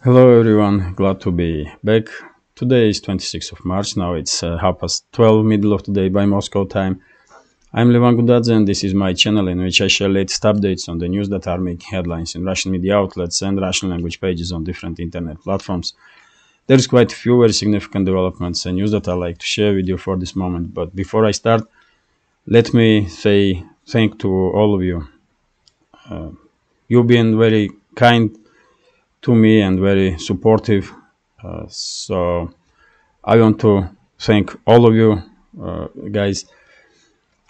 Hello everyone, glad to be back. Today is 26th of March, now it's 12:30 middle of the day by Moscow time. I'm Levan Gudadze and this is my channel in which I share latest updates on the news that are making headlines in Russian media outlets and Russian language pages on different internet platforms. There's quite a few very significant developments and news that I like to share with you for this moment, but before I start, let me say thank to all of you. You've been very kind to me and very supportive. So I want to thank all of you guys.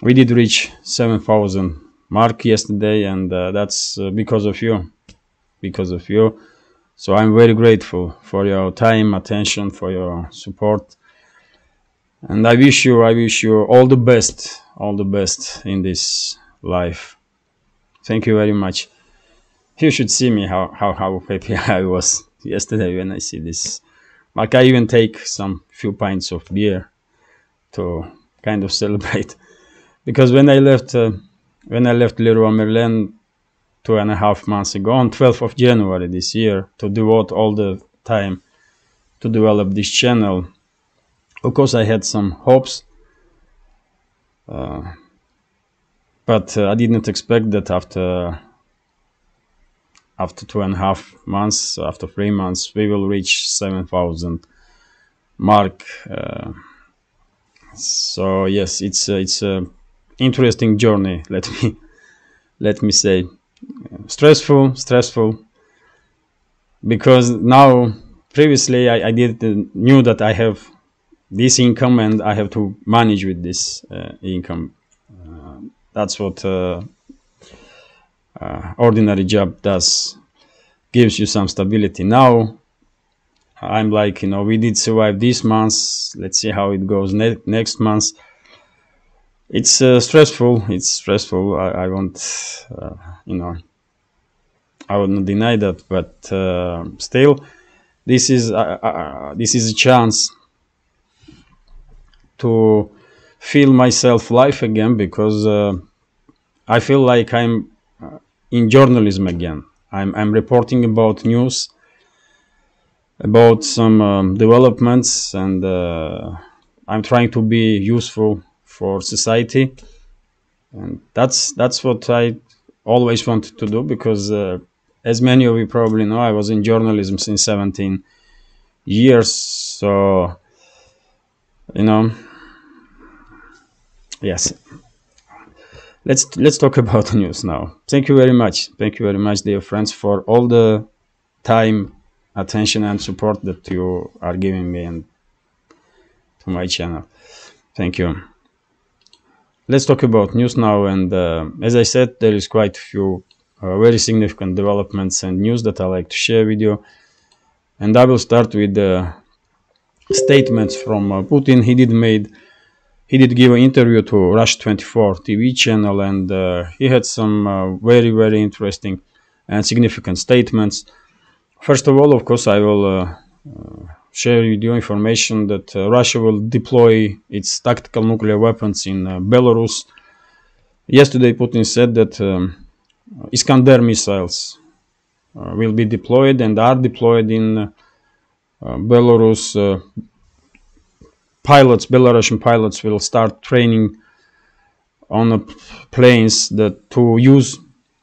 We did reach 7,000 mark yesterday, and that's because of you. So I'm very grateful for your time, attention, for your support, and I wish you all the best in this life. Thank you very much. You should see me how happy I was yesterday when I see this. Like, I even take some few pints of beer to kind of celebrate, because when I left Leroy Merlin 2.5 months ago on 12th of January this year to devote all the time to develop this channel, of course I had some hopes, but I didn't expect that after 2.5 months, after 3 months, we will reach 7,000 mark. So yes, it's a interesting journey. Let me say, stressful, because now previously I knew that I have this income and I have to manage with this income. That's what ordinary job does, gives you some stability. Now I'm like, we did survive this month, let's see how it goes next month. It's stressful. I won't I would not deny that, but still this is a chance to feel myself life again, because I feel like I'm in journalism again. I'm reporting about news, about some developments, and I'm trying to be useful for society, and that's what I always wanted to do, because as many of you probably know, I was in journalism since 17 years. So yes, let's talk about the news now. Thank you very much, dear friends, for all the time, attention and support that you are giving me and to my channel. Thank you. Let's talk about news now, and as I said, there is quite a few very significant developments and news that I like to share with you, and I will start with the statements from Putin. He did give an interview to Russia 24 TV channel, and he had some very interesting and significant statements. First of all, of course, I will share with you information that Russia will deploy its tactical nuclear weapons in Belarus. Yesterday, Putin said that Iskander missiles will be deployed and are deployed in Belarus. Belarusian pilots will start training on planes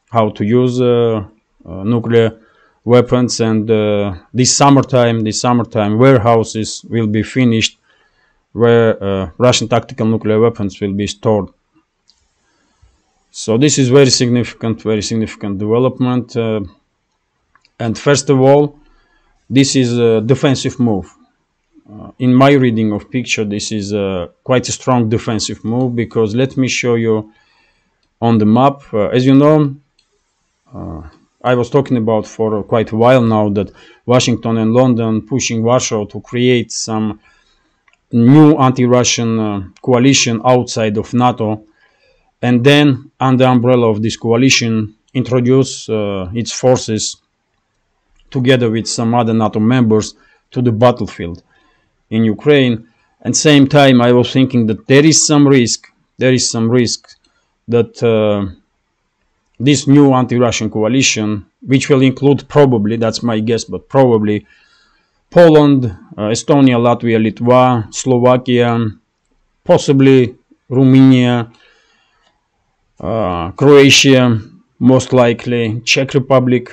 how to use nuclear weapons, and this summertime warehouses will be finished where Russian tactical nuclear weapons will be stored. So this is very significant development, and first of all, this is a defensive move. In my reading of picture, this is quite a strong defensive move, because let me show you on the map. As you know, I was talking about for quite a while now that Washington and London pushing Warsaw to create some new anti-Russian coalition outside of NATO, and then under the umbrella of this coalition introduce its forces together with some other NATO members to the battlefield in Ukraine. And same time, I was thinking that there is some risk that this new anti-Russian coalition, which will include probably, that's my guess, but probably Poland, Estonia, Latvia, Litva, Slovakia, possibly Romania, Croatia, most likely Czech Republic,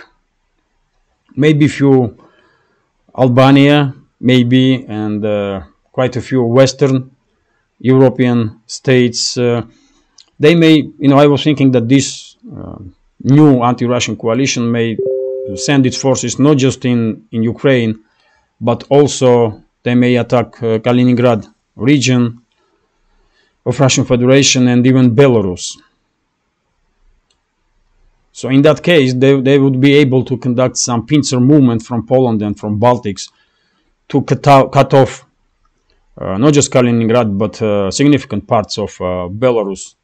maybe few Albania, maybe, and quite a few Western European states. They may, I was thinking that this new anti-Russian coalition may send its forces not just in Ukraine, but also they may attack Kaliningrad region of Russian Federation and even Belarus. So in that case, they would be able to conduct some pincer movement from Poland and from Baltics to cut off not just Kaliningrad, but significant parts of Belarus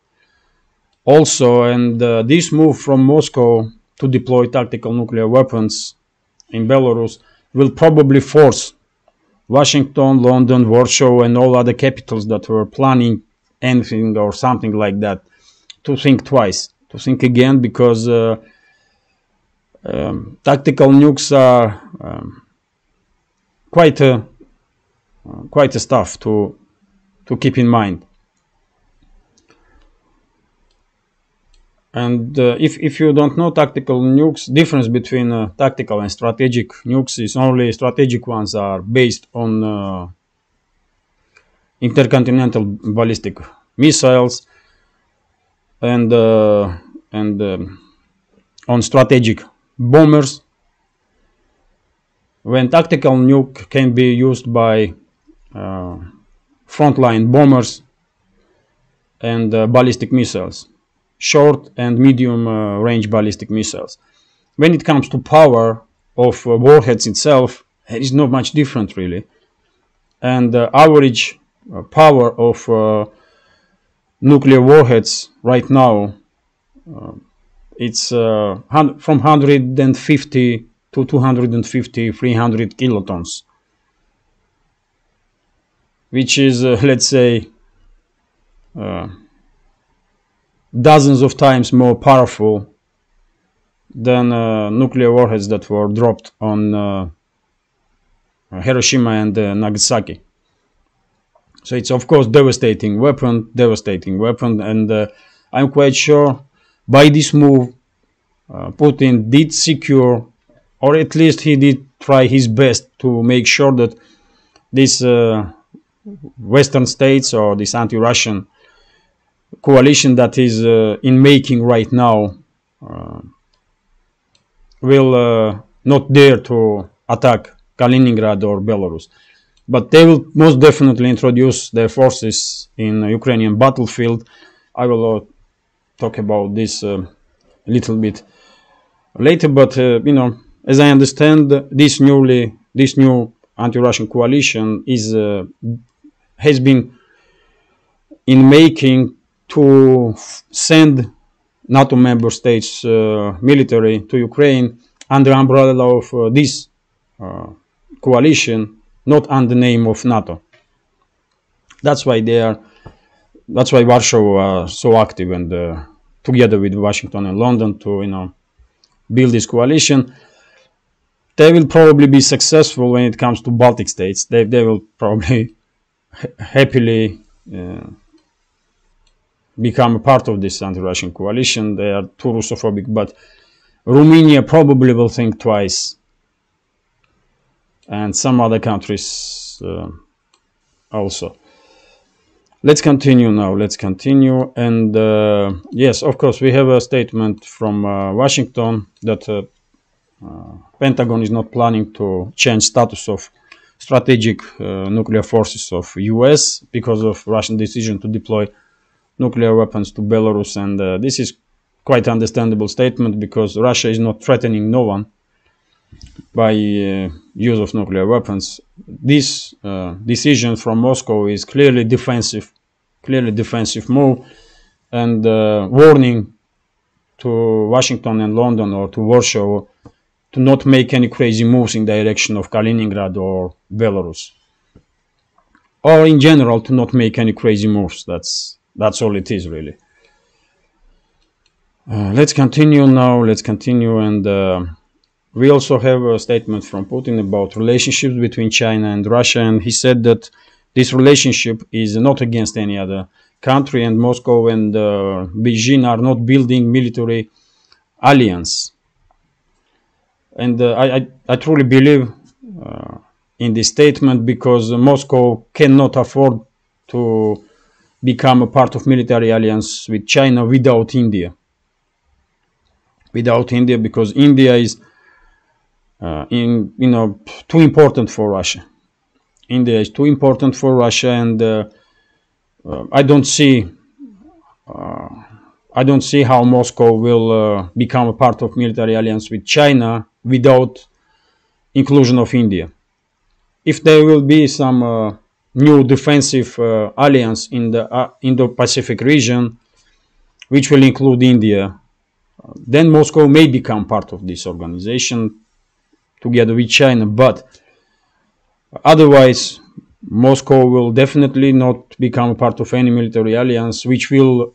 also. And this move from Moscow to deploy tactical nuclear weapons in Belarus will probably force Washington, London, Warsaw, and all other capitals that were planning anything or something like that to think twice, to think again, because tactical nukes are quite a stuff to keep in mind. And if you don't know tactical nukes, difference between tactical and strategic nukes is only strategic ones are based on intercontinental ballistic missiles and on strategic bombers. When tactical nuke can be used by frontline bombers and ballistic missiles, short and medium range ballistic missiles. When it comes to power of warheads itself, it is not much different really. And the average power of nuclear warheads right now, it's from 150 to 250, 300 kilotons, which is, let's say, dozens of times more powerful than nuclear warheads that were dropped on Hiroshima and Nagasaki. So it's of course devastating weapon, and I'm quite sure by this move Putin did secure, or at least he did try his best to make sure that this Western states or this anti-Russian coalition that is in making right now will not dare to attack Kaliningrad or Belarus. But they will most definitely introduce their forces in Ukrainian battlefield. I will talk about this a little bit later, but as I understand, this new anti-Russian coalition has been in making to send NATO member states military to Ukraine under umbrella of this coalition, not under the name of NATO. That's why Warsaw are so active and together with Washington and London to build this coalition. They will probably be successful when it comes to Baltic states. They will probably happily become a part of this anti-Russian coalition. They are too Russophobic, but Romania probably will think twice, and some other countries also. Let's continue now. And yes, of course, we have a statement from Washington that Pentagon is not planning to change status of strategic nuclear forces of US because of Russian decision to deploy nuclear weapons to Belarus. And this is quite understandable statement because Russia is not threatening no one by use of nuclear weapons. This decision from Moscow is clearly defensive move, and warning to Washington and London or to Warsaw to not make any crazy moves in direction of Kaliningrad or Belarus, or in general to not make any crazy moves. That's all it is really. Let's continue now. Let's continue, and we also have a statement from Putin about relationships between China and Russia, and he said that this relationship is not against any other country, and Moscow and Beijing are not building military alliance. And I truly believe in this statement, because Moscow cannot afford to become a part of military alliance with China without India. Without India, because India is too important for Russia. India is too important for Russia, and I don't see how Moscow will become a part of military alliance with China without inclusion of India. If there will be some new defensive alliance in the Indo-Pacific region, which will include India, then Moscow may become part of this organization together with China. But otherwise, Moscow will definitely not become a part of any military alliance, which will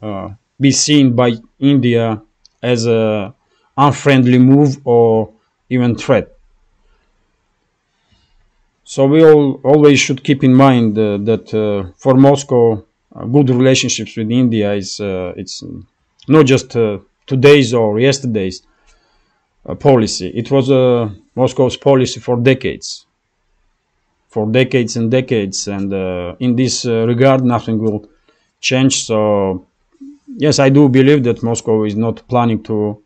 be seen by India as an unfriendly move or even threat. So we always should keep in mind that for Moscow, good relationships with India is it's not just today's or yesterday's policy. It was Moscow's policy for decades and decades, and in this regard, nothing will change. So yes, I do believe that Moscow is not planning to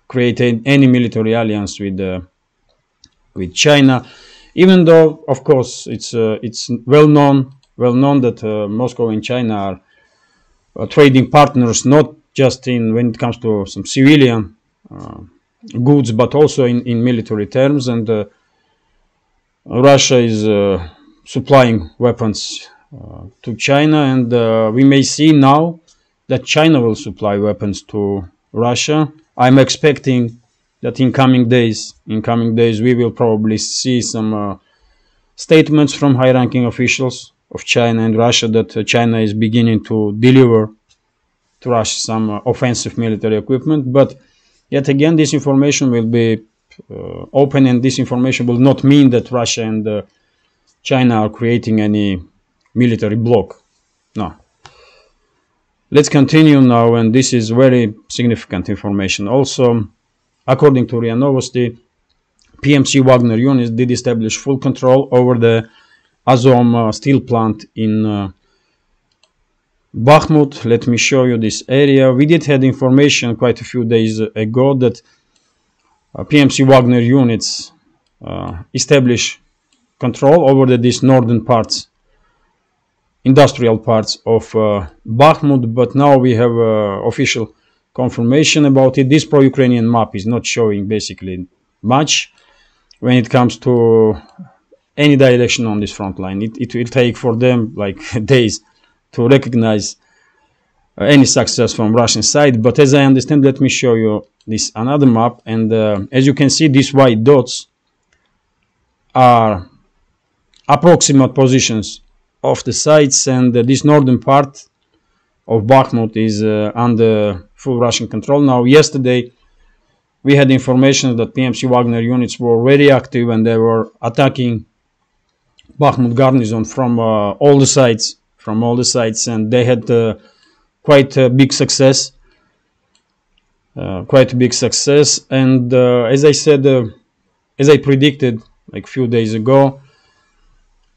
create any military alliance with China. Even though, of course, it's well known that Moscow and China are trading partners, not just when it comes to some civilian goods, but also in military terms. And Russia is supplying weapons to China, and we may see now that China will supply weapons to Russia. I'm expecting that in coming days we will probably see some statements from high-ranking officials of China and Russia that China is beginning to deliver to Russia some offensive military equipment. But yet again, this information will be open, and this information will not mean that Russia and China are creating any military bloc. No. Let's continue now, and this is very significant information. Also, according to RIA Novosti, PMC Wagner units did establish full control over the Azom steel plant in Bakhmut. Let me show you this area. We did have information quite a few days ago that PMC Wagner units establish control over these northern parts, industrial parts of Bakhmut, but now we have official confirmation about it. This pro-Ukrainian map is not showing basically much when it comes to any direction on this front line. It will take for them like days to recognize any success from Russian side. But as I understand, let me show you this another map, and as you can see, these white dots are approximate positions of the sites, and this northern part of Bakhmut is under full Russian control now. Yesterday we had information that PMC Wagner units were very active, and they were attacking Bakhmut garrison from all the sides, and they had quite a big success. And as I said, as I predicted like a few days ago,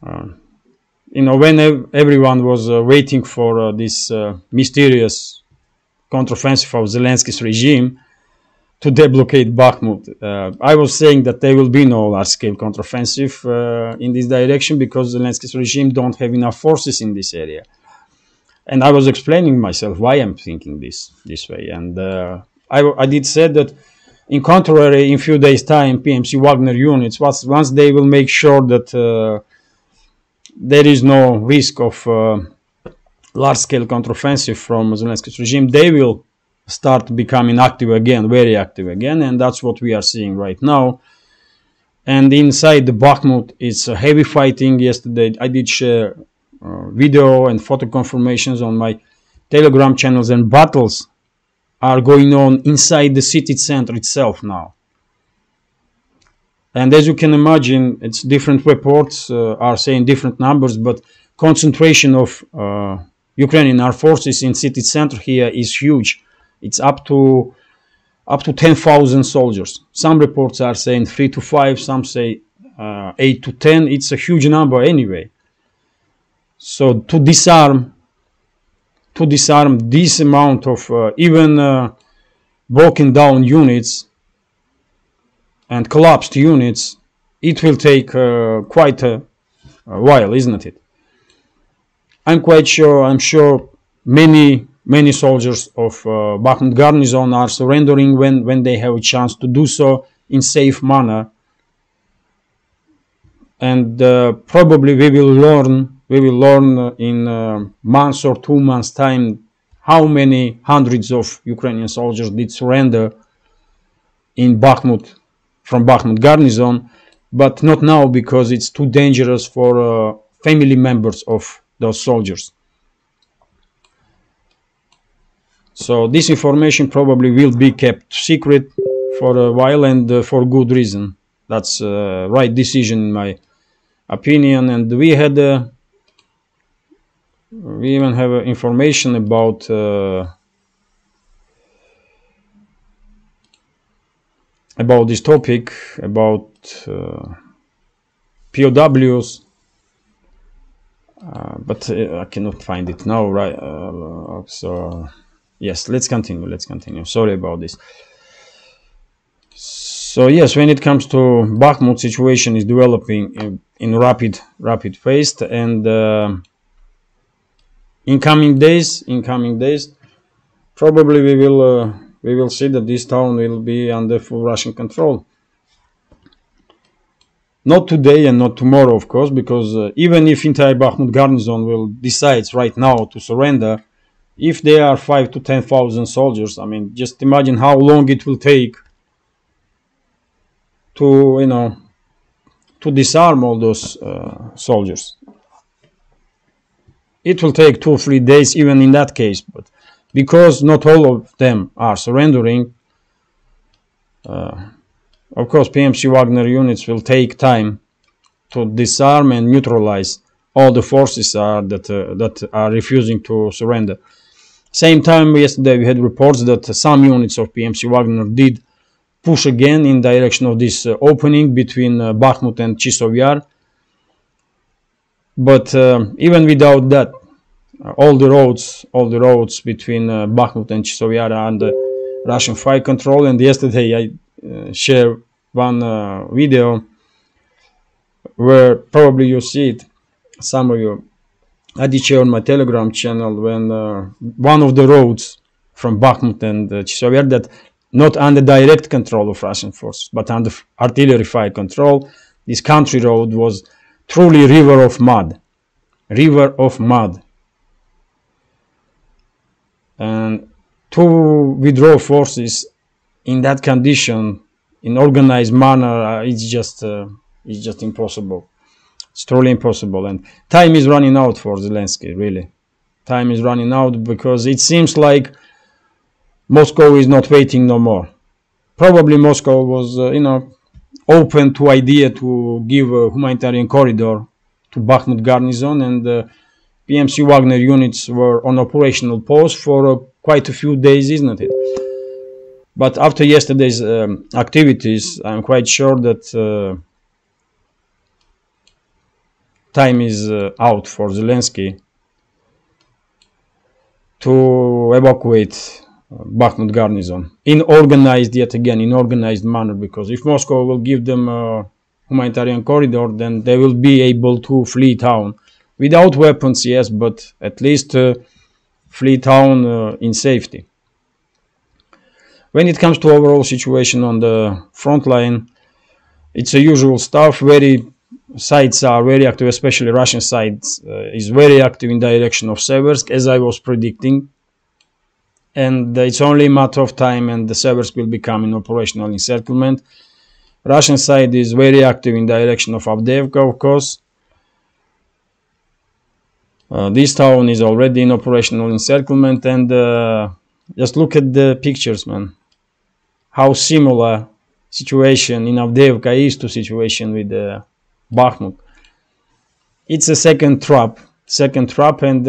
when everyone was waiting for this mysterious counteroffensive of Zelensky's regime to deblocate Bakhmut, I was saying that there will be no large-scale counteroffensive in this direction because Zelensky's regime don't have enough forces in this area. And I was explaining myself why I'm thinking this way. And I did say that, in contrary, in few days' time, PMC Wagner units, once they will make sure that there is no risk of large-scale counteroffensive from Zelensky's regime, they will start becoming active again, very active again, and that's what we are seeing right now. And inside the Bakhmut, it's heavy fighting. Yesterday, I did share video and photo confirmations on my Telegram channels, and battles are going on inside the city center itself now. And as you can imagine, it's different reports are saying different numbers, but concentration of Ukrainian armed forces in city center here is huge. It's up to 10,000 soldiers. Some reports are saying 3 to 5, some say 8 to 10. It's a huge number anyway. So to disarm this amount of even broken down units and collapsed units, it will take quite a while, isn't it? I'm sure many soldiers of Bakhmut garrison are surrendering when they have a chance to do so in safe manner. And probably we will learn in months or 2 months time how many hundreds of Ukrainian soldiers did surrender in Bakhmut, from Bakhmut garrison, but not now because it's too dangerous for family members of those soldiers. So this information probably will be kept secret for a while, and for good reason. That's the right decision in my opinion. And we even have information about this topic, about POWs, but I cannot find it now, right? So yes, let's continue. Sorry about this. So yes, when it comes to Bakhmut, situation is developing in rapid pace, and in coming days, probably we will see that this town will be under full Russian control. Not today and not tomorrow, of course, because even if entire Bakhmut garrison will decide right now to surrender, if there are 5 to 10,000 soldiers, I mean, just imagine how long it will take to disarm all those soldiers. It will take 2 or 3 days, even in that case. But because not all of them are surrendering, of course, PMC Wagner units will take time to disarm and neutralize all the forces that are refusing to surrender. Same time, yesterday we had reports that some units of PMC Wagner did push again in direction of this opening between Bakhmut and Chisov Yar. But even without that, all the roads between Bakhmut and Chisov Yar are under Russian fire control. And yesterday I shared one video where probably you see it, some of you. I did share on my Telegram channel when one of the roads from Bakhmut and Chisov Yar, that not under direct control of Russian forces, but under artillery fire control, this country road was truly river of mud. And to withdraw forces in that condition, in organized manner, it's just impossible. It's truly impossible. And time is running out for Zelensky, really. Time is running out because it seems like Moscow is not waiting no more. Probably Moscow was, open to idea to give a humanitarian corridor to Bakhmut garrison, and PMC Wagner units were on operational pause for quite a few days, isn't it? But after yesterday's activities, I'm quite sure that time is out for Zelensky to evacuate Bakhmut garrison in organized manner, because if Moscow will give them a humanitarian corridor, then they will be able to flee town without weapons, yes, but at least flee town in safety. When it comes to overall situation on the front line, it's the usual stuff. Sides are very active, especially Russian sides is very active in direction of Seversk, as I was predicting. And it's only a matter of time and the Seversk will become an operational encirclement. Russian side is very active in direction of Avdiivka, of course. This town is already in operational encirclement, and Just look at the pictures, man. How similar situation in Avdiivka is to situation with Bakhmut. It's a second trap, and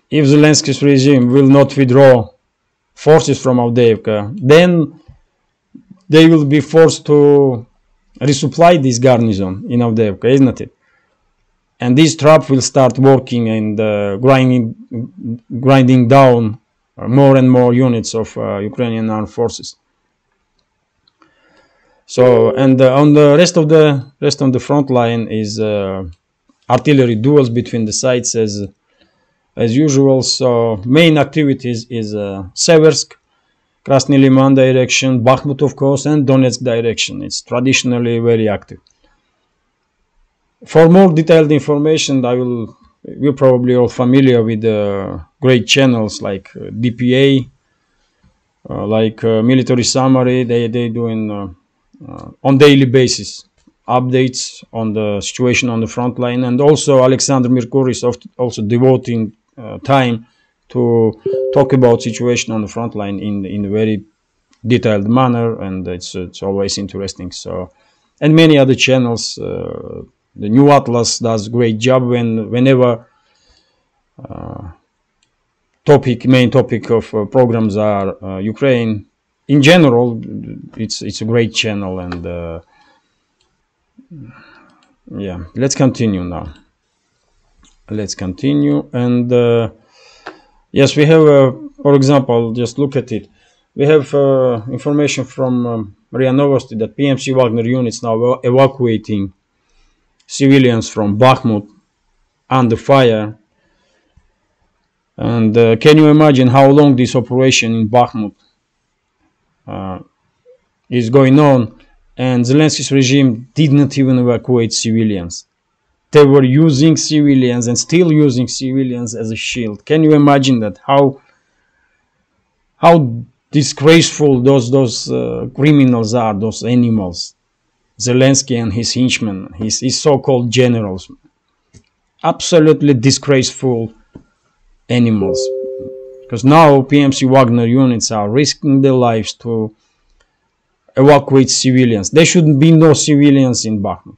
if Zelensky's regime will not withdraw forces from Avdiivka, then they will be forced to resupply this garrison in Avdiivka, isn't it? And this trap will start working and grinding down more and more units of Ukrainian armed forces. So, and on the rest of the front line is artillery duels between the sides as usual. So, main activities is Seversk, Krasny Liman direction, Bakhmut of course, and Donetsk direction. It's traditionally very active. For more detailed information, you're probably all familiar with great channels like DPA, like Military Summary. They doing on daily basis updates on the situation on the front line, and also Alexander Merkur is also devoting time to talk about situation on the front line in a very detailed manner, and it's always interesting. So, and many other channels. The New Atlas does great job whenever main topic of programs are Ukraine. In general, it's a great channel, and yeah, let's continue now. Let's continue, and yes, we have, for example, just look at it. We have information from RIA Novosti that PMC Wagner units now evacuating civilians from Bakhmut under fire. And can you imagine how long this operation in Bakhmut is going on? And Zelensky's regime did not even evacuate civilians. They were using civilians and still using civilians as a shield. Can you imagine that? How disgraceful those criminals are, those animals. Zelensky and his henchmen, his so-called generals. Absolutely disgraceful animals. Because now PMC Wagner units are risking their lives to evacuate civilians. There should be no civilians in Bakhmut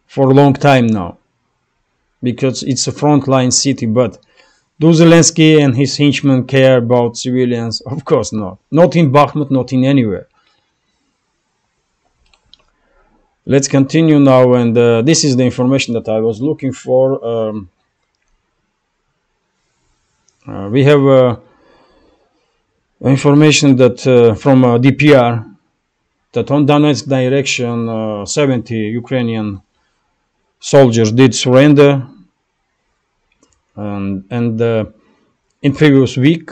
for a long time now, because it's a frontline city. But do Zelensky and his henchmen care about civilians? Of course not. Not in Bakhmut, not in anywhere. Let's continue now, and this is the information that I was looking for. We have information that from DPR that on Donetsk direction 70 Ukrainian soldiers did surrender, and in previous week,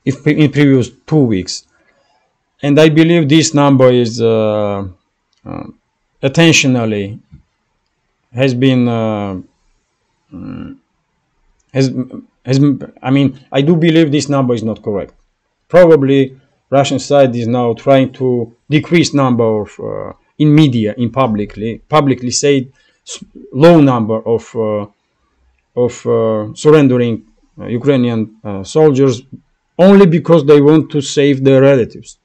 in previous 2 weeks. And I believe this number is intentionally has been I mean, I do believe this number is not correct. Probably Russian side is now trying to decrease number of in media, in publicly say low number of surrendering Ukrainian soldiers, only because they want to save their relatives.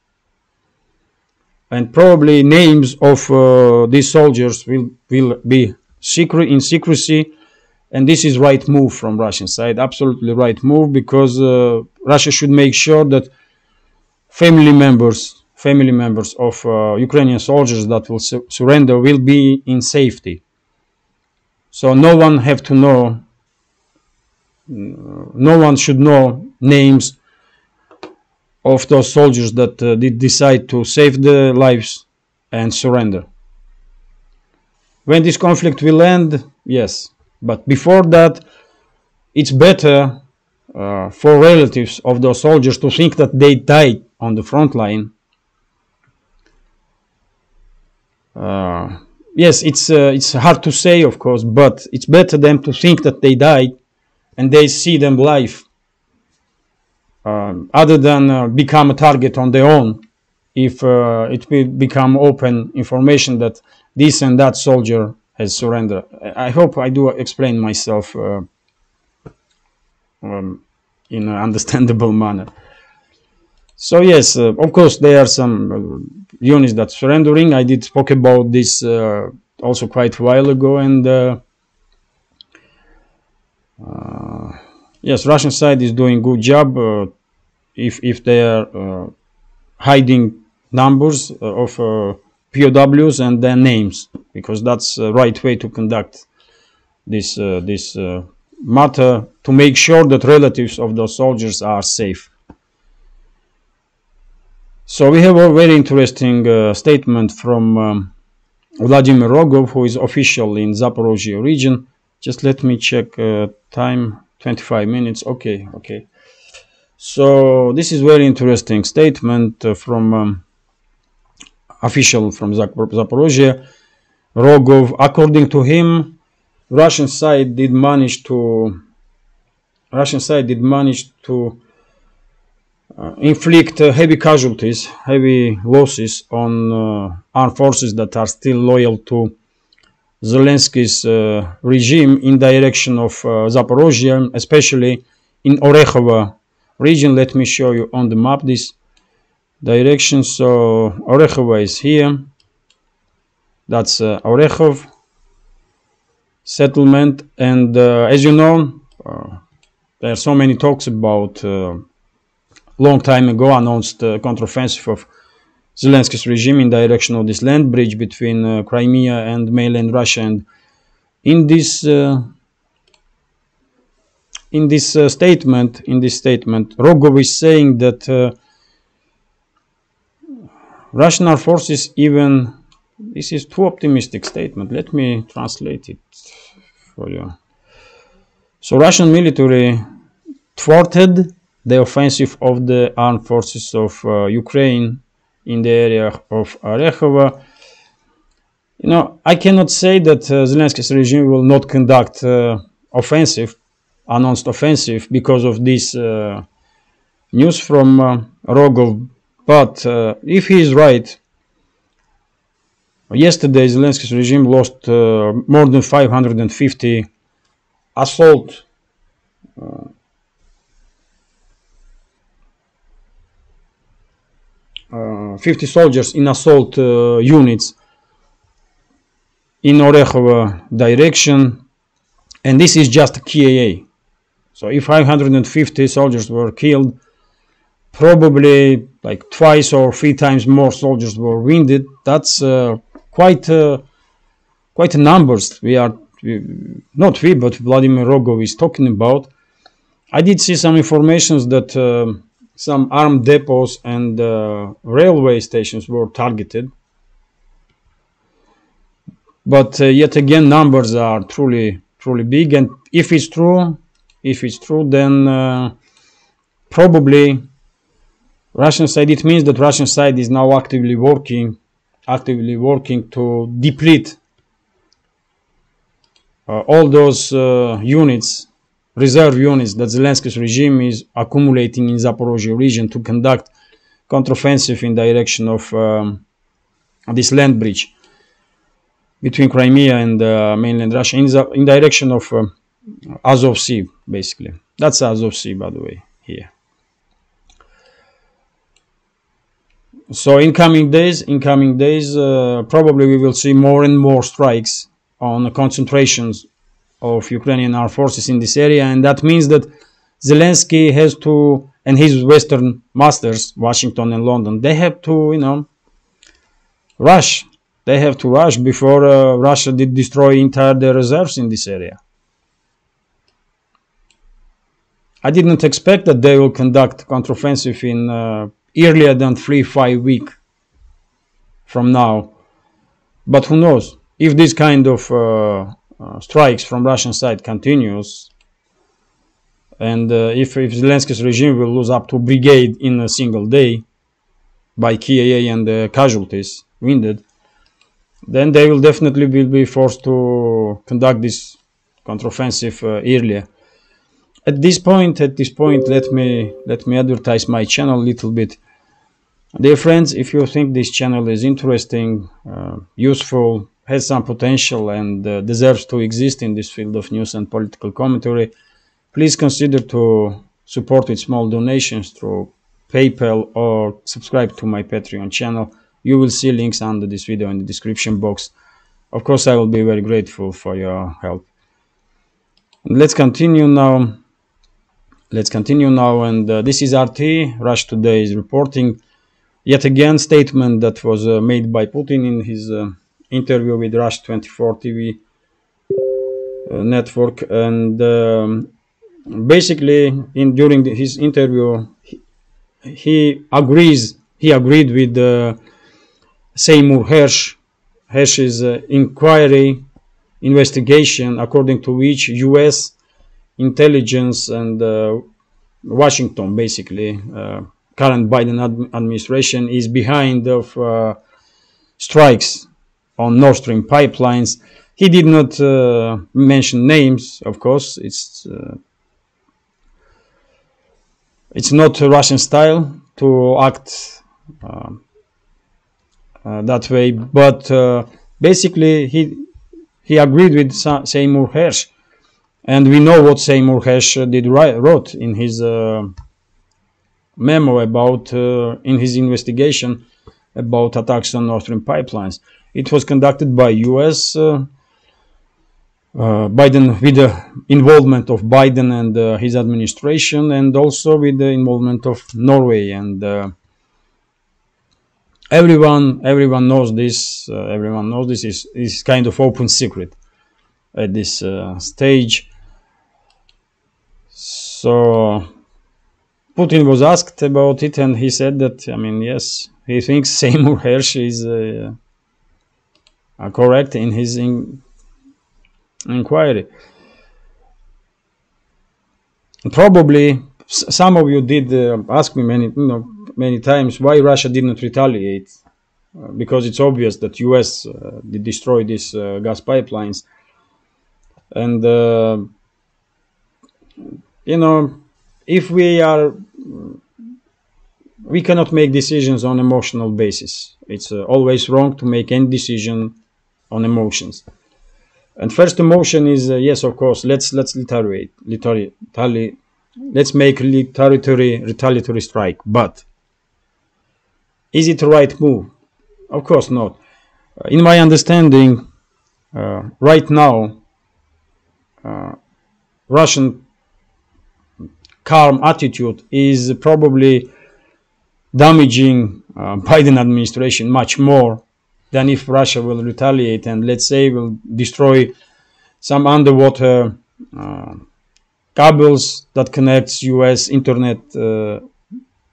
And probably names of these soldiers will be in secrecy, and this is right move from Russian side, absolutely right move, because Russia should make sure that family members of Ukrainian soldiers that will surrender will be in safety. So no one should know names of those soldiers that did decide to save their lives and surrender. When this conflict will end, yes. But before that, it's better for relatives of those soldiers to think that they died on the front line. Yes, it's hard to say, of course, but it's better them to think that they died and they see them live, other than become a target on their own if it will become open information that this and that soldier has surrendered. I hope I do explain myself in an understandable manner. So yes, of course, there are some units that surrendering. I did spoke about this also quite a while ago, and yes, Russian side is doing good job. If they are hiding numbers of POWs and their names, because that's the right way to conduct this matter, to make sure that relatives of those soldiers are safe. So we have a very interesting statement from Vladimir Rogov, who is official in Zaporozhye region. Just let me check time, 25 minutes. Okay. So this is very interesting statement from official from Zaporozhye, Rogov. According to him, Russian side did manage to inflict heavy casualties, heavy losses on armed forces that are still loyal to Zelensky's regime in direction of Zaporozhye, especially in Orekhovo region. Let me show you on the map this direction. So Orekhovo is here. That's Orekhov settlement, and as you know, there are so many talks about long time ago announced counteroffensive of Zelensky's regime in direction of this land bridge between Crimea and mainland Russia. And in this statement, Rogov is saying that Russian armed forces even, this is too optimistic statement. Let me translate it for you. So Russian military thwarted the offensive of the armed forces of Ukraine in the area of Orekhovo. You know, I cannot say that Zelensky's regime will not conduct announced offensive because of this news from Rogov. But if he is right, yesterday Zelensky's regime lost more than 550 assault 50 soldiers in assault units in Orekhovo direction, and this is just KIA. So if 550 soldiers were killed, probably like twice or 3 times more soldiers were wounded. That's quite numbers not we, but Vladimir Rogov is talking about. I did see some information that some armed depots and railway stations were targeted. But yet again, numbers are truly big. And if it's true, then probably Russian side, it means that Russian side is now actively working to deplete all those units, reserve units that Zelensky's regime is accumulating in Zaporozhye region to conduct counteroffensive in direction of this land bridge between Crimea and mainland Russia, in direction of Azov Sea, basically. That's Azov Sea, by the way, here. So in coming days, probably we will see more and more strikes on the concentrations of Ukrainian armed forces in this area, and that means that Zelensky has to, and his Western masters, Washington and London, they have to, rush. They have to rush before Russia did destroy entire their reserves in this area. I didn't expect that they will conduct counteroffensive in earlier than 3-5 weeks from now. But who knows? If this kind of strikes from Russian side continues, and if Zelensky's regime will lose up to a brigade in a single day by KIA and casualties wounded, then they will definitely be forced to conduct this counteroffensive earlier. At this point, let me advertise my channel a little bit. Dear friends, if you think this channel is interesting, useful, has some potential, and deserves to exist in this field of news and political commentary, please consider to support with small donations through PayPal or subscribe to my Patreon channel. You will see links under this video in the description box. Of course, I will be very grateful for your help. Let's continue now. And this is RT. Russia Today is reporting yet again statement that was made by Putin in his interview with Russia 24 TV network, and basically during his interview he agreed with Seymour Hersh's investigation, according to which U.S. intelligence and Washington, basically current Biden administration, is behind of strikes on Nord Stream pipelines. He did not mention names, of course. It's not Russian style to act that way, but basically he agreed with Seymour Hersh, and we know what Seymour Hersh wrote in his memo about in his investigation about attacks on Nord Stream pipelines. It was conducted by U.S. Biden, with the involvement of Biden and his administration, and also with the involvement of Norway, and everyone knows this. Everyone knows this is kind of open secret at this stage. So Putin was asked about it, and he said that, I mean, yes, he thinks Seymour Hersh is correct in his inquiry. Probably some of you did ask me many times why Russia didn't retaliate, because it's obvious that U.S. did destroy these gas pipelines, and if we cannot make decisions on emotional basis. It's always wrong to make any decision on emotions. And first emotion is yes, of course, let's make retaliatory strike. But is it the right move? Of course not. In my understanding, right now, Russian calm attitude is probably damaging Biden administration much more than if Russia will retaliate and, let's say, will destroy some underwater cables that connects U.S. internet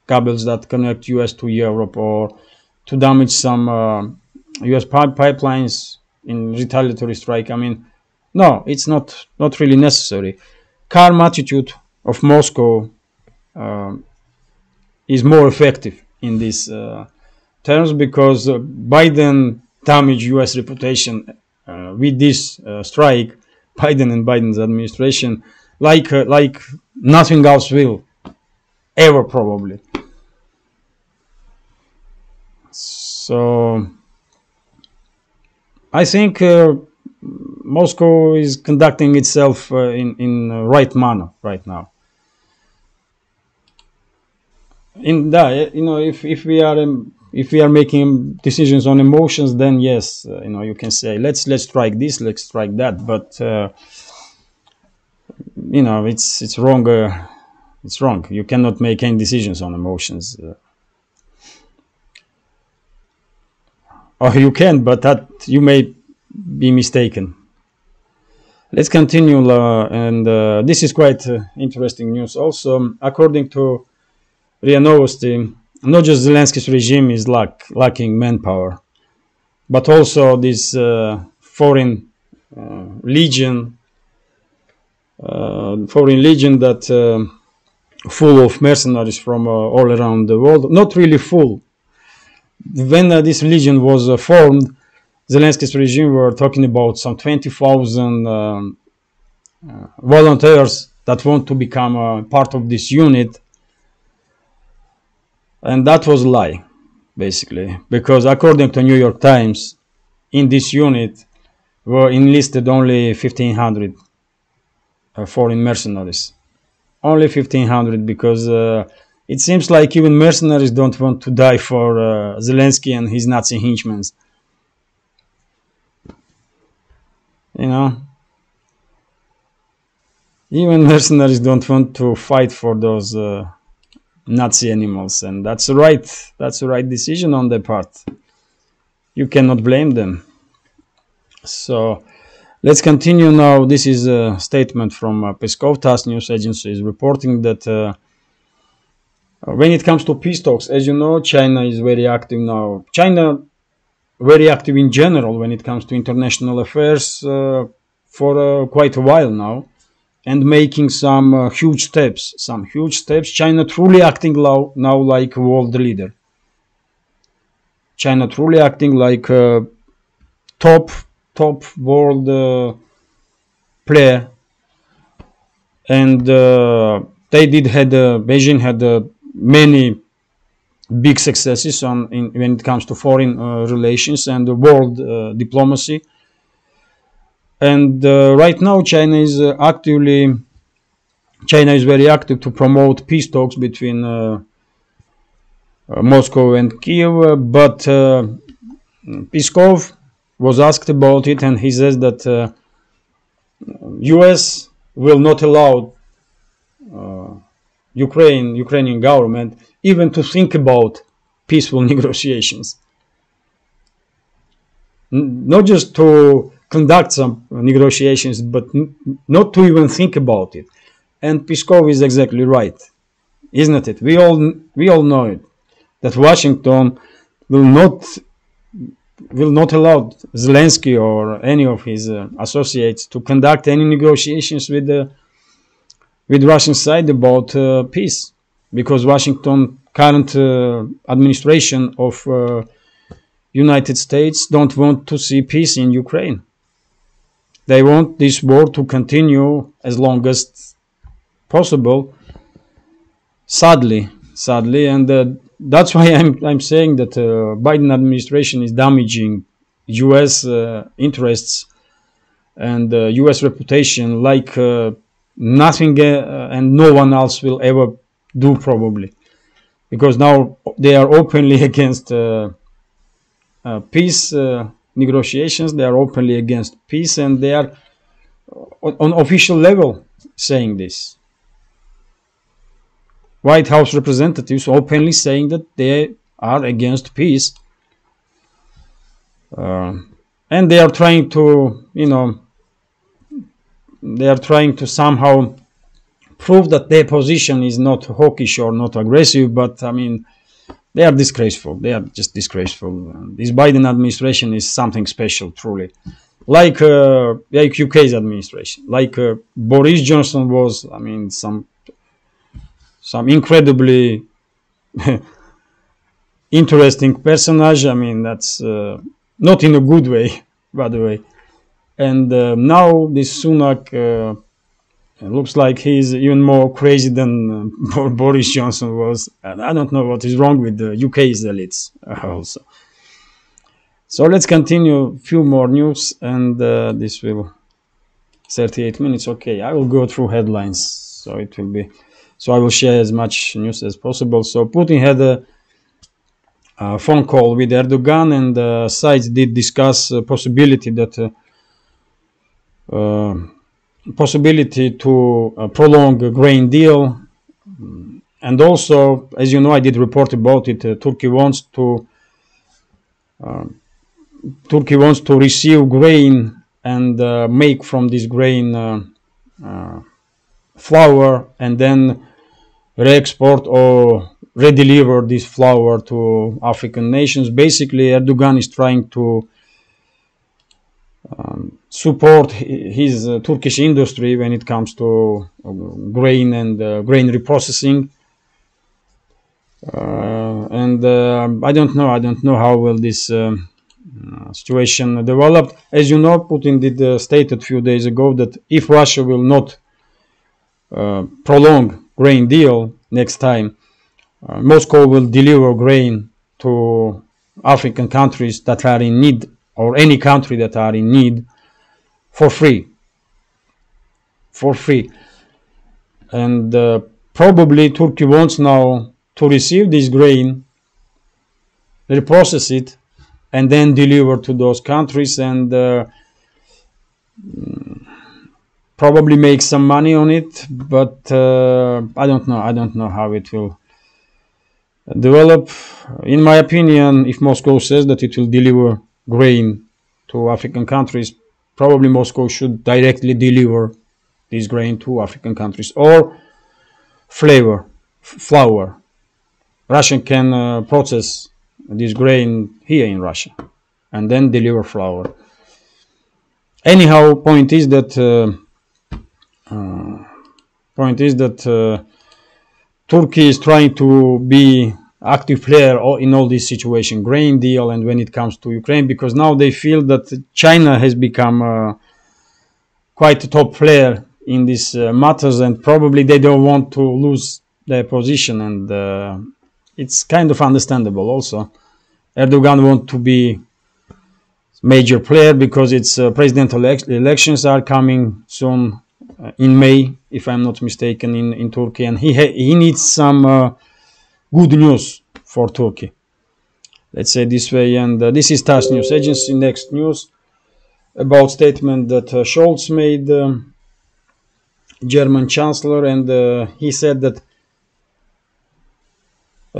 cables that connect U.S. to Europe, or to damage some U.S. pipelines in retaliatory strike. I mean, no, it's not really necessary. Calm attitude of Moscow is more effective in these terms, because Biden damaged U.S. reputation with this strike, Biden and Biden's administration, like nothing else will ever, probably. So I think Moscow is conducting itself in right manner right now. In that, if we are making decisions on emotions, then yes, you can say let's strike this, let's strike that, but it's wrong. It's wrong. You cannot make any decisions on emotions. Or you can, but that you may be mistaken. Let's continue, and this is quite interesting news. Also, according to RIA Novosti, not just Zelensky's regime is lacking manpower, but also this foreign legion that full of mercenaries from all around the world. Not really full. When this legion was formed, Zelensky's regime were talking about some 20,000 volunteers that want to become a part of this unit. And that was a lie, basically, because according to New York Times, in this unit were enlisted only 1,500 foreign mercenaries. only 1,500, because it seems like even mercenaries don't want to die for Zelensky and his Nazi henchmen. You know, even mercenaries don't want to fight for those Nazi animals, and that's the right decision on their part. You cannot blame them. So let's continue now. This is a statement from Peskov. TASS news agency is reporting that when it comes to peace talks, as you know, China is very active now. China very active in general when it comes to international affairs for quite a while now, and making some huge steps. China truly acting now like a world leader. China truly acting like a top world player, and Beijing had many big successes when it comes to foreign relations and world diplomacy. And right now, China is very active to promote peace talks between Moscow and Kiev. But Peskov was asked about it, and he says that U.S. will not allow Ukrainian government even to think about peaceful negotiations. Not just to conduct some negotiations, but not to even think about it. And Peskov is exactly right, isn't it? We all know it, that Washington will not allow Zelensky or any of his associates to conduct any negotiations with Russian side about peace, because Washington current administration of United States don't want to see peace in Ukraine. They want this war to continue as long as possible. Sadly, and that's why I'm saying that Biden administration is damaging U.S. interests and U.S. reputation like nothing and no one else will ever do, probably, because now they are openly against peace negotiations. They are openly against peace, and they are on official level saying this. White House representatives openly saying that they are against peace, and they are trying to, somehow prove that their position is not hawkish or not aggressive. But I mean, they are disgraceful. They are just disgraceful. This Biden administration is something special, truly, like UK's administration, like Boris Johnson was. I mean, some incredibly interesting personage. I mean, that's not in a good way, by the way. And now this Sunak looks like he's even more crazy than Boris Johnson was. And I don't know what is wrong with the UK's elites also. So let's continue. A few more news, and this will 38 minutes. Okay, I will go through headlines, so it will be. So I will share as much news as possible. So Putin had a phone call with Erdogan, and sides did discuss possibility to prolong a grain deal. And also, as you know, I did report about it. Turkey wants to receive grain and make from this grain flour, and then re-export or redeliver this flour to African nations. Basically, Erdogan is trying to support his Turkish industry when it comes to grain and grain reprocessing. And I don't know how will this situation develop. As you know, Putin did state a few days ago that if Russia will not prolong grain deal next time, Moscow will deliver grain to African countries that are in need, or any country that are in need, for free. and probably Turkey wants now to receive this grain, reprocess it, and then deliver to those countries, and probably make some money on it. But I don't know how it will develop. In my opinion, if Moscow says that it will deliver grain to African countries, probably Moscow should directly deliver this grain to African countries, or flour. Russia can process this grain here in Russia and then deliver flour. Anyhow, point is that Turkey is trying to be active player in all this situation, grain deal, and when it comes to Ukraine, because now they feel that China has become quite a top player in these matters, and probably they don't want to lose their position, and it's kind of understandable. Also, Erdogan wants to be major player because its presidential elections are coming soon in May, if I'm not mistaken, in Turkey, and he needs some good news for Turkey. Let's say this way. And this is TASS News Agency. Next news about statement that Scholz made, German Chancellor, and he said that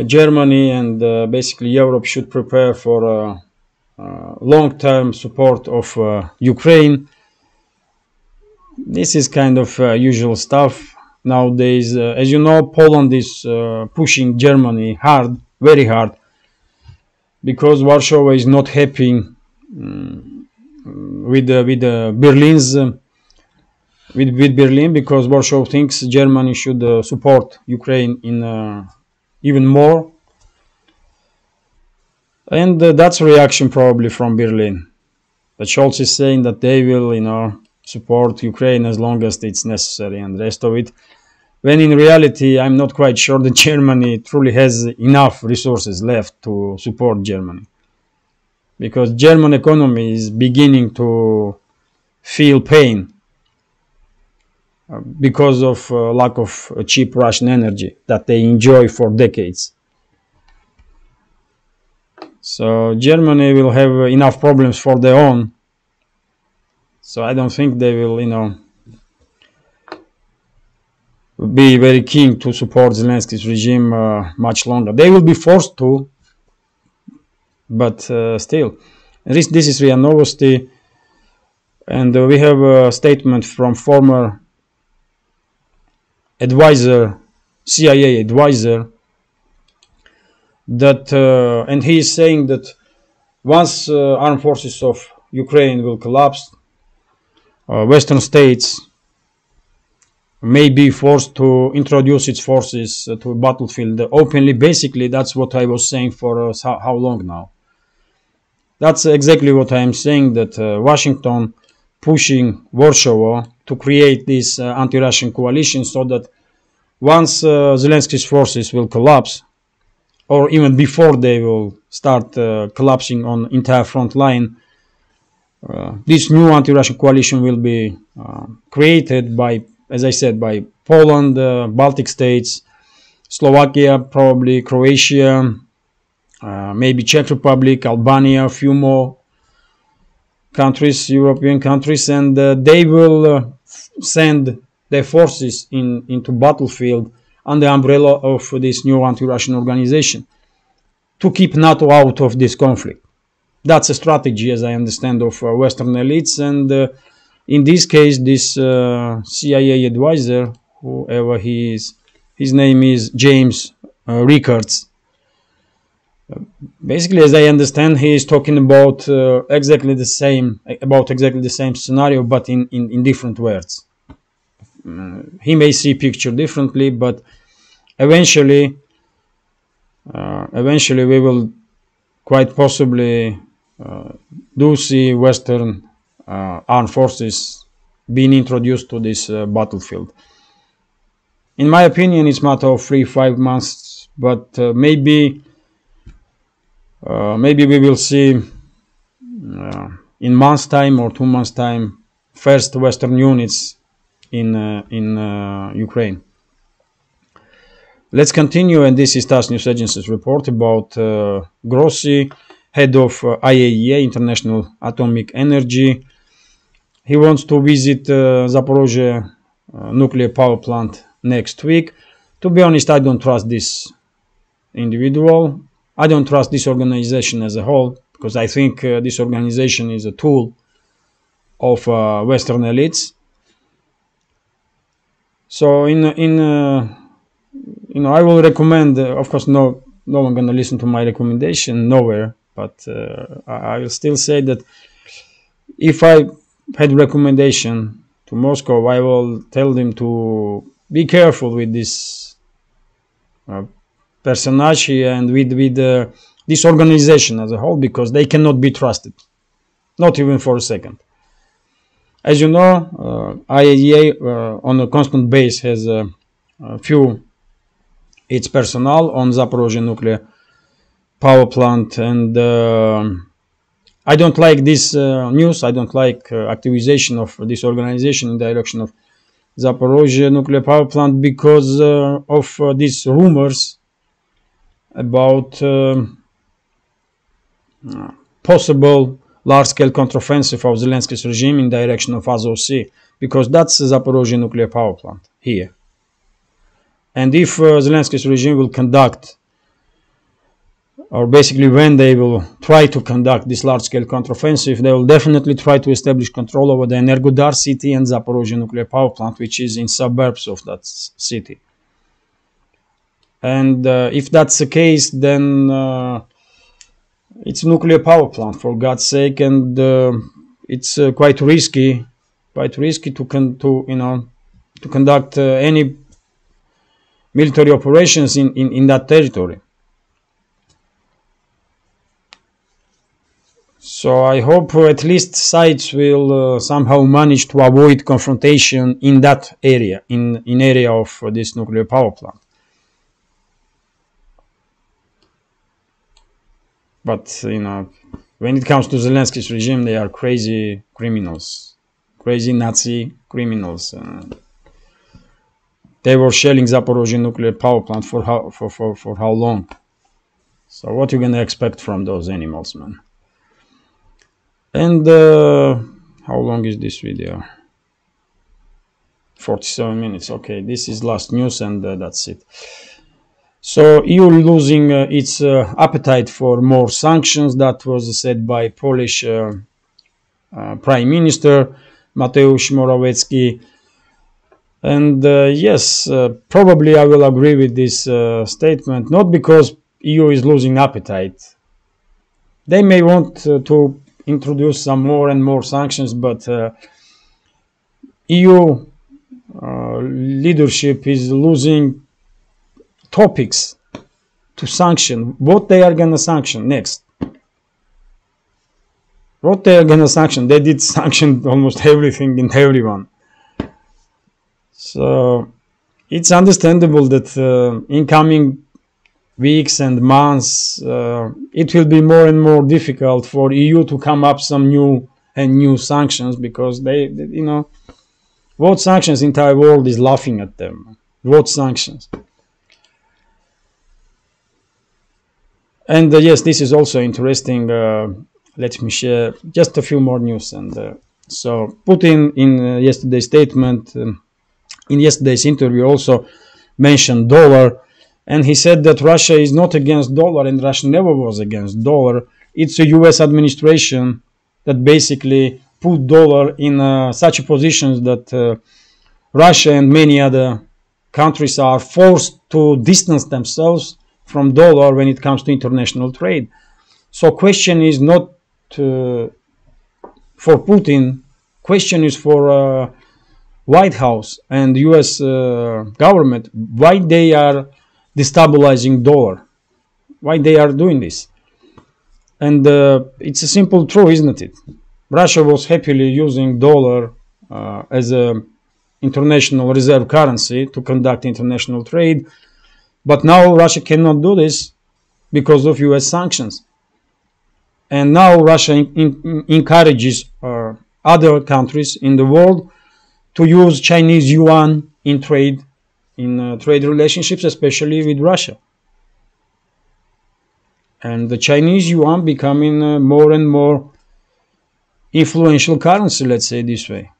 Germany and basically Europe should prepare for long-term support of Ukraine. This is kind of usual stuff nowadays. As you know, Poland is pushing Germany hard, very hard, because Warsaw is not happy with Berlin, because Warsaw thinks Germany should support Ukraine in even more, and that's a reaction probably from Berlin. But Scholz is saying that they will, support Ukraine as long as it's necessary, and the rest of it. When in reality, I'm not quite sure that Germany truly has enough resources left to support Germany, because German economy is beginning to feel pain because of lack of cheap Russian energy that they enjoy for decades. So Germany will have enough problems for their own. So I don't think they will, be very keen to support Zelensky's regime much longer. They will be forced to, but still. This is RIA Novosti, and we have a statement from former CIA advisor, that and he is saying that once armed forces of Ukraine will collapse, Western states may be forced to introduce its forces to a battlefield openly. Basically, that's what I was saying for how long now. That's exactly what I am saying, that Washington pushing Warsaw to create this anti-Russian coalition, so that once Zelensky's forces will collapse, or even before they will start collapsing on entire front line, this new anti-Russian coalition will be created by, as I said, by Poland, Baltic states, Slovakia, probably Croatia, maybe Czech Republic, Albania, a few more countries, European countries, and they will send their forces into battlefield under the umbrella of this new anti-Russian organization to keep NATO out of this conflict. That's a strategy, as I understand, of Western elites, and in this case, this CIA advisor, whoever he is, his name is James Rickards. Basically, as I understand, he is talking about exactly the same scenario, but in different words. He may see picture differently, but eventually we will quite possibly do see Western armed forces being introduced to this battlefield. In my opinion, it's a matter of 3-5 months, but maybe we will see in months' time or 2 months' time first Western units in Ukraine. Let's continue, and this is TASS News Agency's report about Grossi, head of IAEA, International Atomic Energy. He wants to visit Zaporozhye nuclear power plant next week. To be honest, I don't trust this individual. I don't trust this organization as a whole, because I think this organization is a tool of Western elites. So I will recommend, of course, no one gonna listen to my recommendation nowhere, but I will still say that if I had recommendation to Moscow, I will tell them to be careful with this personage and with this organization as a whole, because they cannot be trusted, not even for a second. As you know, IAEA on a constant base has a few its personnel on Zaporozhye nuclear power plant, and I don't like this news. I don't like activization of this organization in direction of Zaporozhye nuclear power plant, because of these rumors about possible large-scale counteroffensive of Zelensky's regime in direction of Azov Sea, because that's Zaporozhye nuclear power plant here. And if Zelensky's regime will conduct, or basically when they will try to conduct this large-scale counteroffensive, they will definitely try to establish control over the Energodar city and Zaporozhye nuclear power plant, which is in suburbs of that city. And if that's the case, then it's a nuclear power plant, for God's sake, and it's quite risky to conduct any military operations in that territory. So I hope at least sides will somehow manage to avoid confrontation in that area, in area of this nuclear power plant. But when it comes to Zelensky's regime, they are crazy criminals, crazy Nazi criminals. They were shelling Zaporozhye nuclear power plant for how long? So what you gonna expect from those animals, man? And how long is this video? 47 minutes. Okay, this is last news, and that's it. So EU losing its appetite for more sanctions. That was said by Polish Prime Minister Mateusz Morawiecki. And yes, probably I will agree with this statement, not because EU is losing appetite. They may want to introduce some more and more sanctions, but EU leadership is losing topics to sanction. What they are going to sanction next? What they are going to sanction? They did sanction almost everything and everyone. So it's understandable that in coming weeks and months, it will be more and more difficult for EU to come up some new sanctions, because they what sanctions? Entire world is laughing at them. What sanctions? And yes, this is also interesting. Let me share just a few more news. And so Putin in yesterday's statement, in yesterday's interview, also mentioned dollar, and he said that Russia is not against dollar, and Russia never was against dollar. It's a U.S. administration that basically put dollar in such a position that Russia and many other countries are forced to distance themselves from dollar when it comes to international trade. So question is not for Putin, question is for White House and US government, why they are destabilizing dollar, why they are doing this. And it's a simple truth, isn't it? Russia was happily using dollar as a international reserve currency to conduct international trade, but now Russia cannot do this because of US sanctions. And now Russia encourages other countries in the world to use Chinese yuan in trade in trade relationships, especially with Russia. And the Chinese yuan becoming more and more influential currency, let's say this way.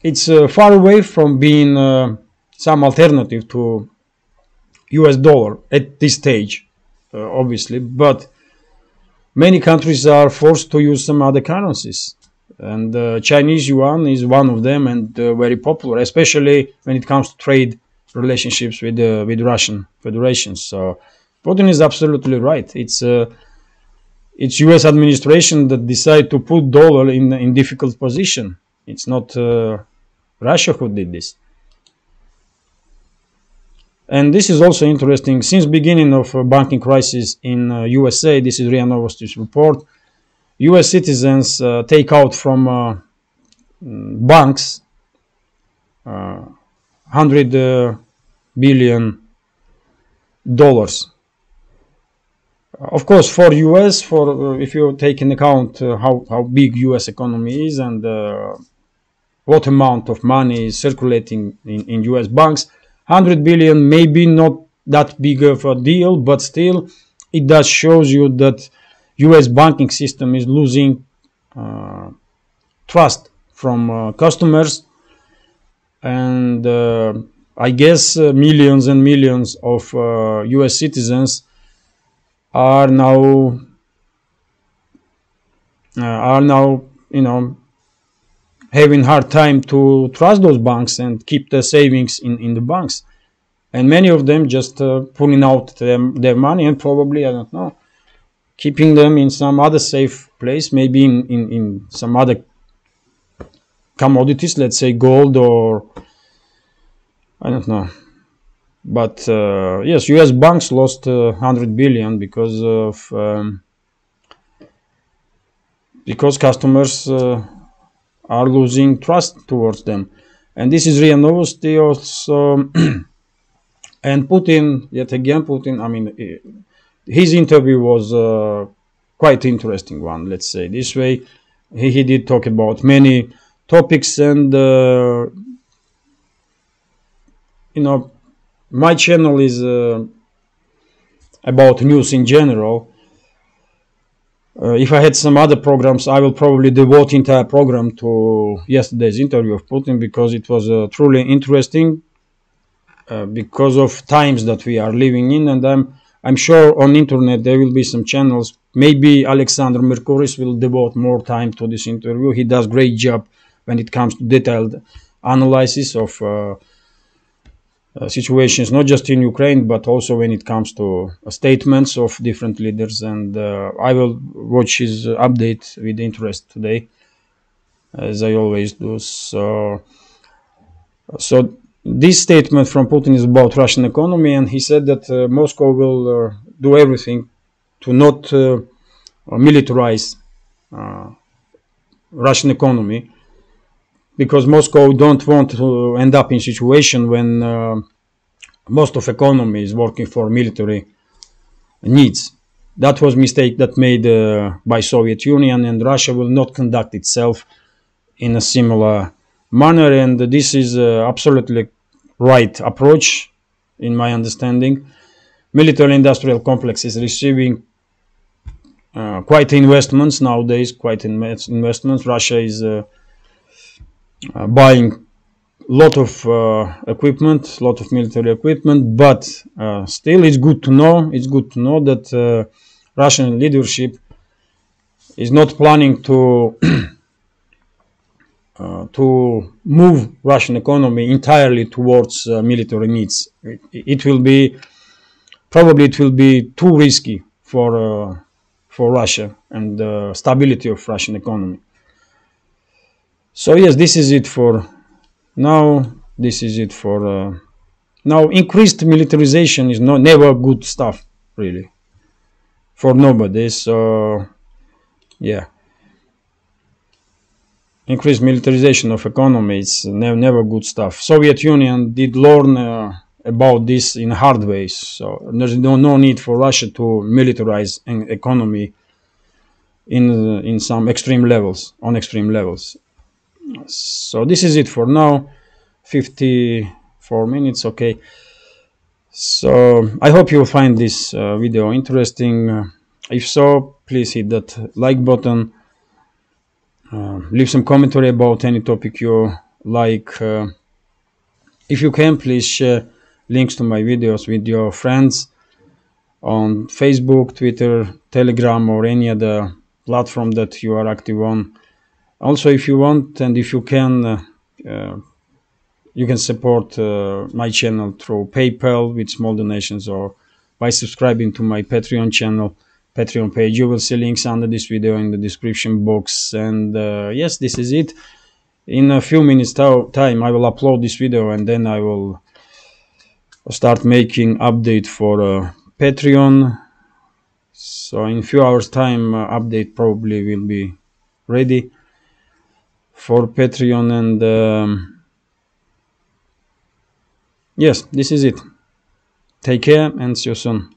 It's far away from being some alternative to US dollar at this stage, obviously, but many countries are forced to use some other currencies. And Chinese yuan is one of them, and very popular, especially when it comes to trade relationships with Russian Federation. So Putin is absolutely right. It's U.S. administration that decide to put dollar in difficult position. It's not Russia who did this. And this is also interesting. Since beginning of banking crisis in USA, this is RIA Novosti's report, U.S. citizens take out from banks $100 billion. Of course, for U.S., if you take into account how big U.S. economy is and what amount of money is circulating in U.S. banks, 100 billion may be not that big of a deal, but still, it does shows you that U.S. banking system is losing trust from customers, and I guess millions and millions of U.S. citizens are now having hard time to trust those banks and keep the savings in the banks, and many of them just pulling out their money and probably, I don't know, keeping them in some other safe place, maybe in some other commodities, let's say gold or I don't know. But yes, U.S. banks lost 100 billion because customers are losing trust towards them, and this is RIA Novosti also. And Putin, yet again, I mean, his interview was quite interesting one. Let's say this way, he did talk about many topics, and my channel is about news in general. If I had some other programs, I will probably devote entire program to yesterday's interview of Putin, because it was truly interesting because of times that we are living in. And I'm sure on internet there will be some channels. Maybe Alexander Mercuris will devote more time to this interview. He does great job when it comes to detailed analysis of situations, not just in Ukraine, but also when it comes to statements of different leaders. And I will watch his update with interest today, as I always do. So this statement from Putin is about Russian economy, and he said that Moscow will do everything to not militarize Russian economy, because Moscow don't want to end up in a situation when most of economy is working for military needs. That was a mistake that made by Soviet Union, and Russia will not conduct itself in a similar manner. And this is absolutely right approach, in my understanding. Military-industrial complex is receiving quite investments nowadays, investments. Russia is buying a lot of equipment, a lot of military equipment, but still it's good to know. It's good to know that Russian leadership is not planning to to move Russian economy entirely towards military needs. It will be too risky for Russia and the stability of Russian economy. So yes, this is it for now. This is it for now. Increased militarization is never good stuff, really, for nobody. So yeah, increased militarization of economy is never good stuff. Soviet Union did learn about this in hard ways. So there's no need for Russia to militarize an economy in some extreme levels, on extreme levels. So this is it for now. 54 minutes. Okay, so I hope you'll find this video interesting. If so, please hit that like button. Leave some commentary about any topic you like. If you can, please share links to my videos with your friends on Facebook, Twitter, Telegram, or any other platform that you are active on. Also, if you want and if you can support my channel through PayPal with small donations or by subscribing to my Patreon channel, Patreon page. You will see links under this video in the description box. And yes, this is it. In a few minutes time, I will upload this video and then I will start making update for Patreon. So in a few hours time, update probably will be ready for Patreon. And yes, this is it. Take care and see you soon.